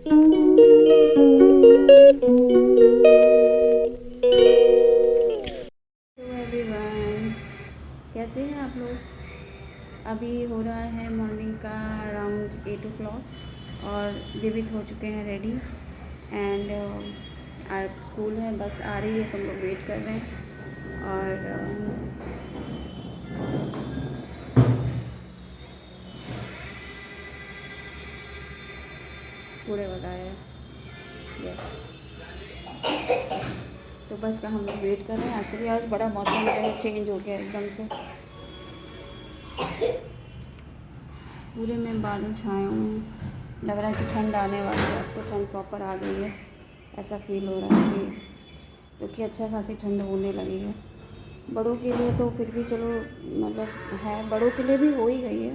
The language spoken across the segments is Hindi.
एवरीवन, कैसे हैं आप लोग। अभी हो रहा है मॉर्निंग का अराउंड 8 o'clock और दिवित हो चुके हैं रेडी एंड आज स्कूल है, बस आ रही है तो हम लोग वेट कर रहे हैं। और कूड़े लगाया यस, तो बस का हम लोग वेट कर रहे हैं। एक्चुअली आज बड़ा मौसम जो है चेंज हो गया एकदम से, पूरे में बादल छाए हुए हैं, लग रहा है कि ठंड आने वाली है। अब तो ठंड प्रॉपर आ गई है, ऐसा फील हो रहा है कि क्योंकि अच्छा खासी ठंड होने लगी है। बड़ों के लिए तो फिर भी चलो मतलब है, बड़ों के लिए भी हो ही गई है।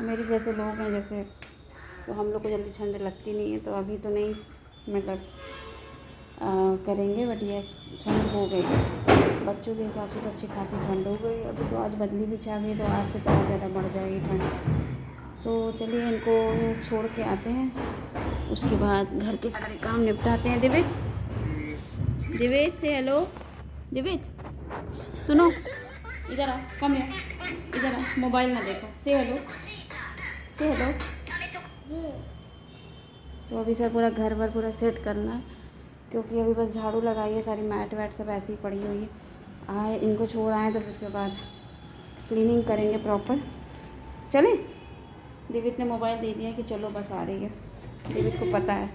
मेरे जैसे लोग हैं जैसे, तो हम लोग को जल्दी ठंड लगती नहीं है, तो अभी तो नहीं मतलब करेंगे, बट यस ठंड हो गई है। बच्चों के हिसाब से तो अच्छी खासी ठंड हो गई। अभी तो आज बदली भी छा गई, तो आज से तो और ज़्यादा बढ़ जाएगी ठंड। सो चलिए इनको छोड़ के आते हैं, उसके बाद घर के सारे काम निपटाते हैं। दिवित से हेलो। दिवित सुनो, इधर आ, कम हियर, इधर आ, मोबाइल ना देखो, से हेलो, से हेलो। सो अभी सर पूरा घर वर पूरा सेट करना है, क्योंकि अभी बस झाड़ू लगाई है, सारी मैट वैट सब ऐसी ही पड़ी हुई है। आए इनको छोड़ आए तो फिर उसके बाद क्लीनिंग करेंगे प्रॉपर। चलें, दिवित ने मोबाइल दे दिया कि चलो बस आ रही है, दिवित को पता है।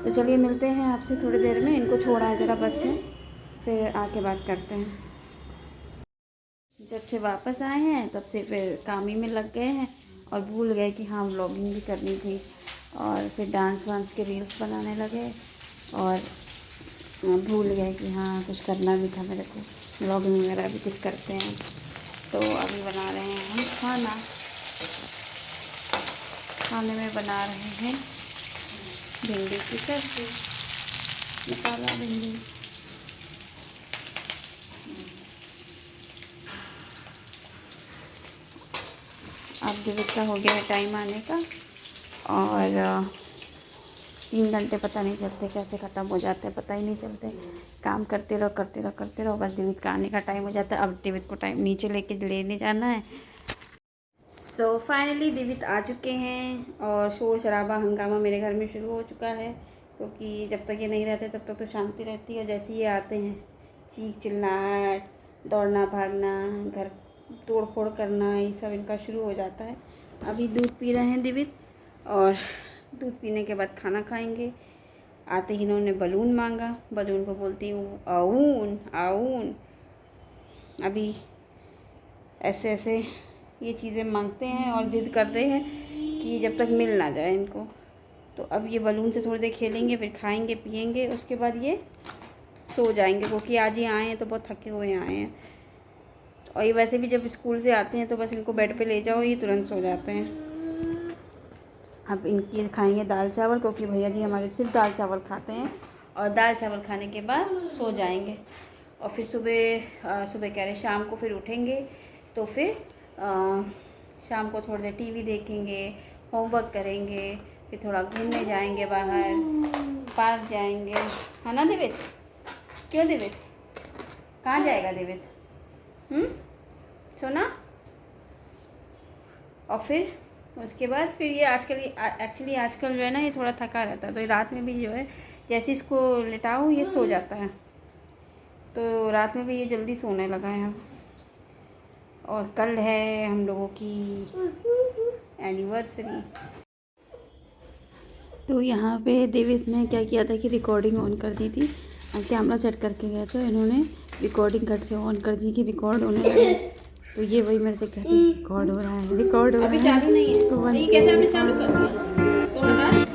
तो चलिए मिलते हैं आपसे थोड़ी देर में, इनको छोड़ा है ज़रा बस से, फिर आके बात करते हैं। जब से वापस आए हैं तब से फिर काम ही में लग गए हैं और भूल गए कि हाँ व्लॉगिंग भी करनी थी, और फिर डांस वांस के रील्स बनाने लगे और भूल गए कि हाँ कुछ करना भी था मेरे को, व्लॉगिंग वगैरह भी कुछ करते हैं। तो अभी बना रहे हैं हम खाना, खाने में बना रहे हैं भिंडी की सब्ज़ी, मसाला भिंडी। अब दिवित का हो गया है टाइम आने का, और 3 घंटे पता नहीं चलते कैसे ख़त्म हो जाते हैं, पता ही नहीं चलते। काम करते रहो करते रहो करते रहो, बस दिवित का आने का टाइम हो जाता है। अब दिवित को टाइम नीचे लेने जाना है। सो फाइनली दिवित आ चुके हैं और शोर शराबा हंगामा मेरे घर में शुरू हो चुका है, क्योंकि जब तक ये नहीं रहते तब तक तो शांति रहती है, और जैसे ये आते हैं चीख चिल्लाहट, दौड़ना भागना, घर तोड़ फोड़ करना, ये सब इनका शुरू हो जाता है। अभी दूध पी रहे हैं दिवित, और दूध पीने के बाद खाना खाएंगे। आते ही इन्होंने बलून मांगा, बलून को बोलती हूँ आऊन आऊन। अभी ऐसे ऐसे ये चीज़ें मांगते हैं और ज़िद करते हैं कि जब तक मिल ना जाए इनको। तो अब ये बलून से थोड़ी देर खेलेंगे, फिर खाएंगे पिएंगे, उसके बाद ये सो जाएंगे, क्योंकि आज ही आए हैं तो बहुत थके हुए आए हैं। और ये वैसे भी जब स्कूल से आते हैं तो बस इनको बेड पे ले जाओ, ये तुरंत सो जाते हैं। अब इनकी खाएंगे दाल चावल, क्योंकि भैया जी हमारे सिर्फ दाल चावल खाते हैं, और दाल चावल खाने के बाद सो जाएंगे। और फिर सुबह कह रहे शाम को फिर उठेंगे, तो फिर शाम को थोड़ी देर टीवी देखेंगे, होमवर्क करेंगे, फिर थोड़ा घूमने जाएंगे बाहर, पार्क जाएंगे, है ना दिवित? क्यों दिवित, कहाँ जाएगा दिवित? सोना। और फिर उसके बाद फिर ये एक्चुअली आजकल जो है ना, ये थोड़ा थका रहता है, तो रात में भी जो है जैसे इसको लेटाओ ये सो जाता है, तो रात में भी ये जल्दी सोने लगा है। और कल है हम लोगों की एनिवर्सरी। तो यहाँ पे दिवित ने क्या किया था कि रिकॉर्डिंग ऑन कर दी थी, कैमरा सेट करके गए तो इन्होंने रिकॉर्डिंग घट से ऑन कर दी कि रिकॉर्ड होने लगे। तो ये वही मेरे से कहती रिकॉर्ड हो रहा है, रिकॉर्ड हो रहा है। अभी चालू नहीं है, तो ये कैसे आपने चालू कर दिया? तो बता।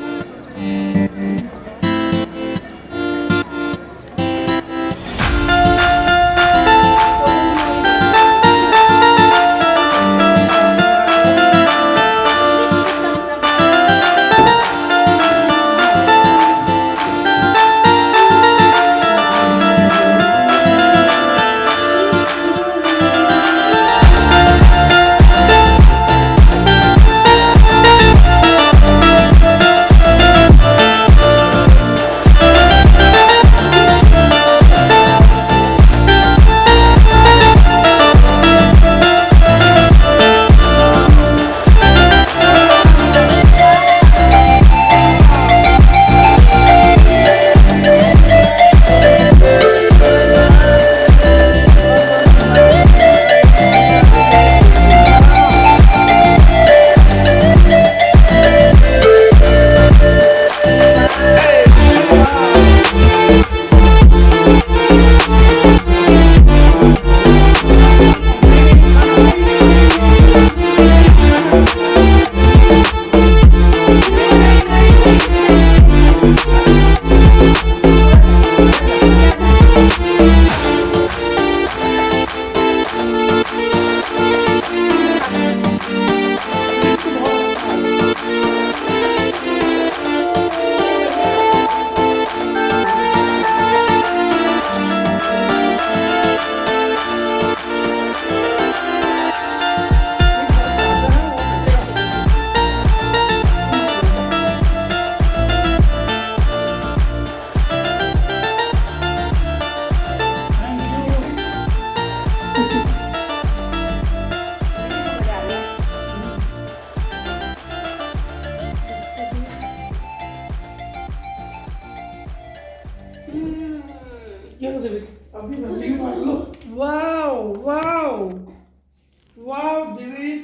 ये लो देवी, अभी नंदी मार लो। वाओ वाओ वाओ देवी।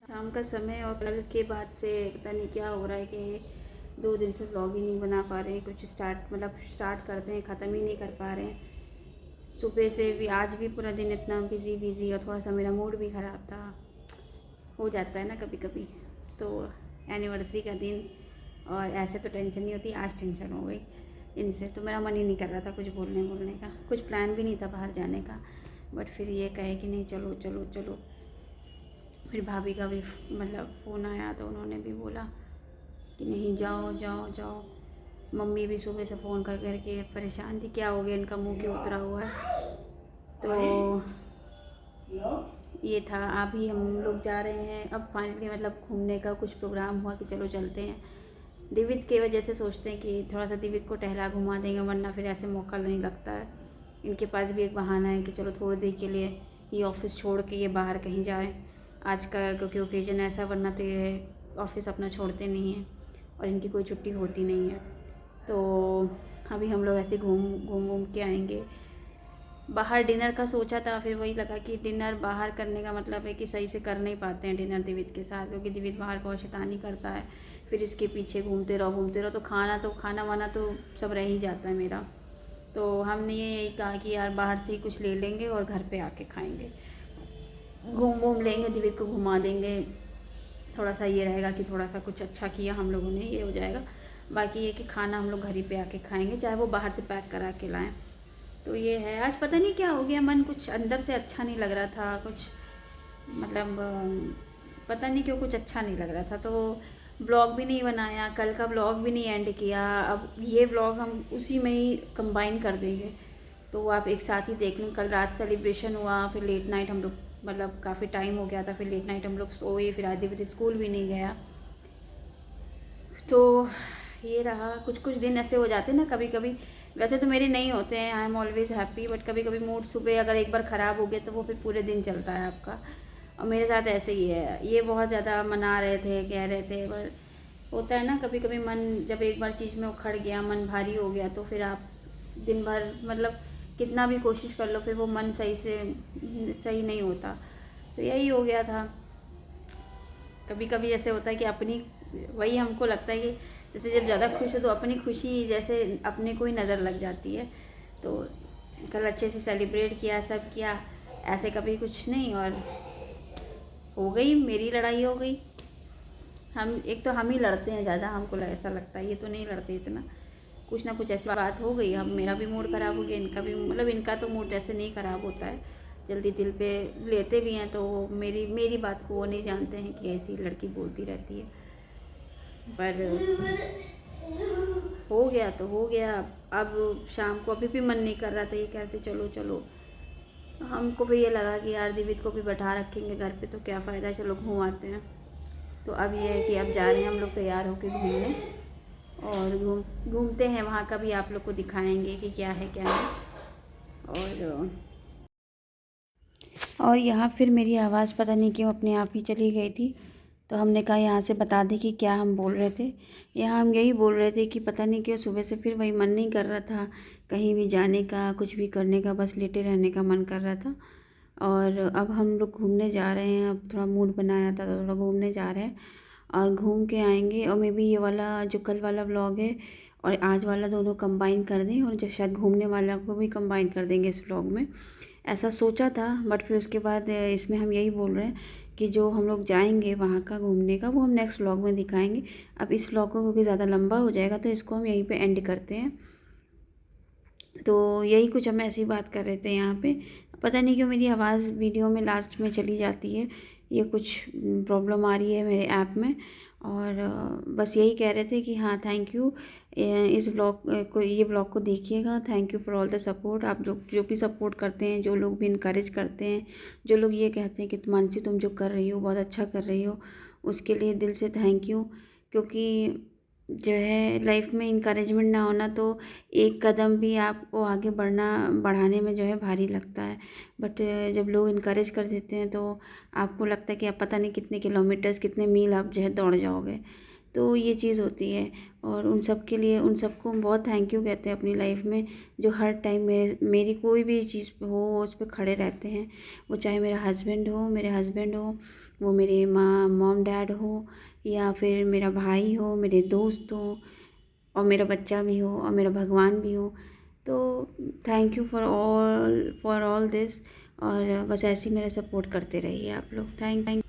शाम का समय और कल के बाद से पता नहीं क्या हो रहा है कि 2 दिन से व्लॉग ही नहीं बना पा रहे हैं। कुछ स्टार्ट करते हैं, ख़त्म ही नहीं कर पा रहे हैं। सुबह से भी आज भी पूरा दिन इतना बिज़ी और थोड़ा सा मेरा मूड भी ख़राब था। हो जाता है ना कभी कभी। तो एनिवर्सरी का दिन और ऐसे तो टेंशन नहीं होती, आज टेंशन हो गई इनसे। तो मेरा मन ही नहीं कर रहा था कुछ बोलने का, कुछ प्लान भी नहीं था बाहर जाने का। बट फिर ये कहे कि नहीं चलो चलो चलो। फिर भाभी का भी मतलब फ़ोन आया तो उन्होंने भी बोला कि नहीं जाओ जाओ जाओ। मम्मी भी सुबह से फ़ोन कर करके परेशान थी, क्या हो गया इनका मुंह क्यों उतरा हुआ है। तो ये था। अभी हम लोग जा रहे हैं अब फाइनली, मतलब घूमने का कुछ प्रोग्राम हुआ कि चलो चलते हैं। दिवित के वजह से सोचते हैं कि थोड़ा सा दिवित को टहला घुमा देंगे, वरना फिर ऐसे मौका नहीं लगता है। इनके पास भी एक बहाना है कि चलो थोड़ी देर के लिए ये ऑफिस छोड़ के ये बाहर कहीं जाए आज का, क्योंकि ओकेजन ऐसा, वरना तो ये ऑफिस अपना छोड़ते नहीं हैं और इनकी कोई छुट्टी होती नहीं है। तो अभी हम लोग ऐसे घूम के आएंगे। बाहर डिनर का सोचा था, फिर वही लगा कि डिनर बाहर करने का मतलब है कि सही से कर नहीं पाते हैं डिनर दिवित के साथ, क्योंकि दिवित बाहर बहुत शैतानी करता है। फिर इसके पीछे घूमते रहो तो खाना वाना तो सब रह ही जाता है मेरा। तो हमने यही कहा कि यार बाहर से ही कुछ ले लेंगे और घर पे आके खाएंगे, घूम लेंगे, दिवित को घुमा देंगे। थोड़ा सा ये रहेगा कि थोड़ा सा कुछ अच्छा किया हम लोगों ने, ये हो जाएगा। बाकी ये कि खाना हम लोग घर ही पे आके खाएंगे, चाहे वो बाहर से पैक करा के लाएँ। तो ये है। आज पता नहीं क्या हो गया, मन कुछ अंदर से अच्छा नहीं लग रहा था, कुछ मतलब पता नहीं क्यों कुछ अच्छा नहीं लग रहा था। तो ब्लॉग भी नहीं बनाया, कल का ब्लॉग भी नहीं एंड किया। अब ये ब्लॉग हम उसी में ही कंबाइन कर देंगे, तो आप एक साथ ही देख लें। कल रात सेलिब्रेशन हुआ, फिर लेट नाइट हम लोग, मतलब काफ़ी टाइम हो गया था, फिर लेट नाइट हम लोग सोए, फिर आधे बजे स्कूल भी नहीं गया। तो ये रहा। कुछ कुछ दिन ऐसे हो जाते हैं ना कभी कभी। वैसे तो मेरे नहीं होते हैं, I am always happy, but कभी कभी मूड सुबह अगर एक बार ख़राब हो गया तो वो फिर पूरे दिन चलता है आपका। और मेरे साथ ऐसे ही है। ये बहुत ज़्यादा मना रहे थे, कह रहे थे, पर होता है ना कभी कभी मन, जब एक बार चीज़ में उखड़ गया, मन भारी हो गया, तो फिर आप दिन भर मतलब कितना भी कोशिश कर लो, फिर वो मन सही नहीं होता। तो यही हो गया था। कभी कभी जैसे होता है कि अपनी, वही हमको लगता है कि जैसे जब ज़्यादा खुश हो तो अपनी खुशी जैसे अपने को ही नज़र लग जाती है। तो कल अच्छे से सेलिब्रेट किया, सब किया, ऐसे कभी कुछ नहीं। और हो गई मेरी लड़ाई हो गई। हम ही लड़ते हैं ज़्यादा, हमको ऐसा लगता है, ये तो नहीं लड़ते इतना। कुछ ना कुछ ऐसी बात हो गई, अब मेरा भी मूड ख़राब हो गया, इनका भी, मतलब इनका तो मूड ऐसे नहीं ख़राब होता है, जल्दी दिल पे लेते भी हैं। तो मेरी बात को वो नहीं जानते हैं कि ऐसी लड़की बोलती रहती है। पर हो गया तो हो गया। अब शाम को अभी भी मन नहीं कर रहा था, ये कहते चलो चलो। हमको भी ये लगा कि यार दिवित को भी बैठा रखेंगे घर पे तो क्या फ़ायदा, चलो घूम आते हैं। तो अब ये है कि अब जा रहे हैं हम लोग तैयार होके घूमने, और घूमते हैं वहाँ का भी आप लोग को दिखाएंगे कि क्या है क्या नहीं। और यहाँ फिर मेरी आवाज़ पता नहीं क्यों अपने आप ही चली गई थी। तो हमने कहा यहाँ से बता दें कि क्या हम बोल रहे थे। यहाँ हम यही बोल रहे थे कि पता नहीं क्यों सुबह से फिर वही मन नहीं कर रहा था कहीं भी जाने का, कुछ भी करने का, बस लेटे रहने का मन कर रहा था। और अब हम लोग घूमने जा रहे हैं, अब थोड़ा मूड बनाया था तो थोड़ा घूमने जा रहे हैं और घूम के आएंगे। और मे बी ये वाला जो कल वाला व्लॉग है और आज वाला दोनों कंबाइन कर दें, और जो शायद घूमने वाला को भी कंबाइन कर देंगे इस व्लॉग में, ऐसा सोचा था। बट फिर उसके बाद इसमें हम यही बोल रहे हैं कि जो हम लोग जाएंगे वहाँ का घूमने का, वो हम नेक्स्ट व्लॉग में दिखाएंगे। अब इस व्लॉग को क्योंकि ज़्यादा लंबा हो जाएगा तो इसको हम यहीं पे एंड करते हैं। तो यही कुछ हम ऐसी बात कर रहे थे यहाँ पे। पता नहीं क्यों मेरी आवाज़ वीडियो में लास्ट में चली जाती है, ये कुछ प्रॉब्लम आ रही है मेरे ऐप में। और बस यही कह रहे थे कि हाँ थैंक यू, इस ब्लॉग को, ये ब्लॉग को देखिएगा। Thank you for all the support. आप जो भी सपोर्ट करते हैं, जो लोग भी इनकरेज करते हैं, जो लोग ये कहते हैं कि मानसी तुम जो कर रही हो बहुत अच्छा कर रही हो, उसके लिए दिल से थैंक यू। क्योंकि जो है लाइफ में इनकरेजमेंट ना होना तो एक कदम भी आपको आगे बढ़ाने में जो है भारी लगता है। बट जब लोग इनकरेज कर देते हैं तो आपको लगता है कि आप पता नहीं कितने किलोमीटर्स, कितने मील आप जो है दौड़ जाओगे। तो ये चीज़ होती है। और उन सब के लिए, उन सबको हम बहुत थैंक यू कहते हैं अपनी लाइफ में, जो हर टाइम मेरी कोई भी चीज़ हो उस पर खड़े रहते हैं। वो चाहे मेरे हस्बैंड हो, वो मेरे मॉम डैड हो, या फिर मेरा भाई हो, मेरे दोस्त हो, और मेरा बच्चा भी हो, और मेरा भगवान भी हो। तो thank you for all this. और बस ऐसे ही मेरा सपोर्ट करते रहिए आप लोग। थैंक